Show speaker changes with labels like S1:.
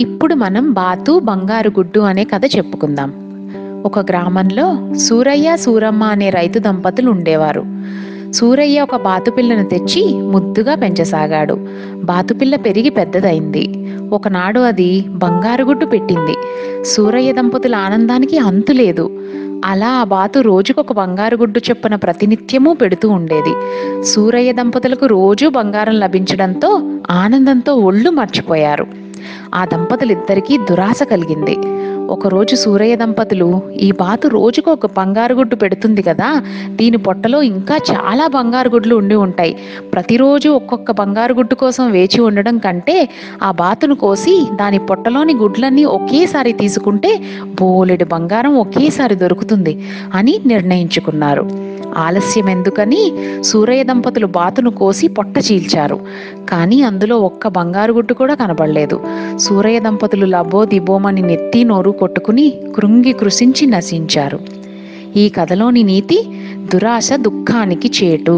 S1: ఇప్పుడు మనం బాతు బంగారు గుడ్డు అనే కథ చెప్పుకుందాం. ఒక గ్రామంలో సూరయ్య సూరమ్మ అనే రైతు దంపతులు ఉండేవారు. సూరయ్య ఒక బాతుపిల్లను తెచ్చి ముద్దుగా పెంచసాగాడు. బాతుపిల్ల పెరిగి పెద్దదైంది. ఒకనాడు అది బంగారు గుడ్డు పెట్టింది. సూరయ్య దంపతుల ఆనందానికి అంతులేదు. అలా ఆ బాతు రోజుకొక బంగారు గుడ్డు చొప్పున ప్రతినిత్యమూ పెడుతూ ఉండేది. సూరయ్య దంపతులకు రోజూ బంగారం లభించడంతో ఆనందంతో ఒళ్ళు మర్చిపోయారు. ఆ దంపతులిద్దరికీ దురాశ కలిగింది. ఒకరోజు సూరయ్య దంపతులు, ఈ బాతు రోజుకు ఒక బంగారు గుడ్డు పెడుతుంది కదా, దీని పొట్టలో ఇంకా చాలా బంగారు గుడ్లు ఉండి ఉంటాయి. ప్రతిరోజు ఒక్కొక్క బంగారు గుడ్డు కోసం వేచి ఉండడం కంటే ఆ బాతును కోసి దాని పొట్టలోని గుడ్లన్నీ ఒకేసారి తీసుకుంటే బోలెడు బంగారం ఒకేసారి దొరుకుతుంది అని నిర్ణయించుకున్నారు. ఆలస్యం ఎందుకని సూరయ్య దంపతులు బాతును కోసి పొట్ట చీల్చారు. కానీ అందులో ఒక్క బంగారు గుడ్డు కూడా కనబడలేదు. సూరయ్య దంపతులు లబో దిబోమని నెత్తి నోరు కొట్టుకుని కృంగి కృశించి నశించారు. ఈ కథలోని నీతి: దురాశ దుఃఖానికి చేటు.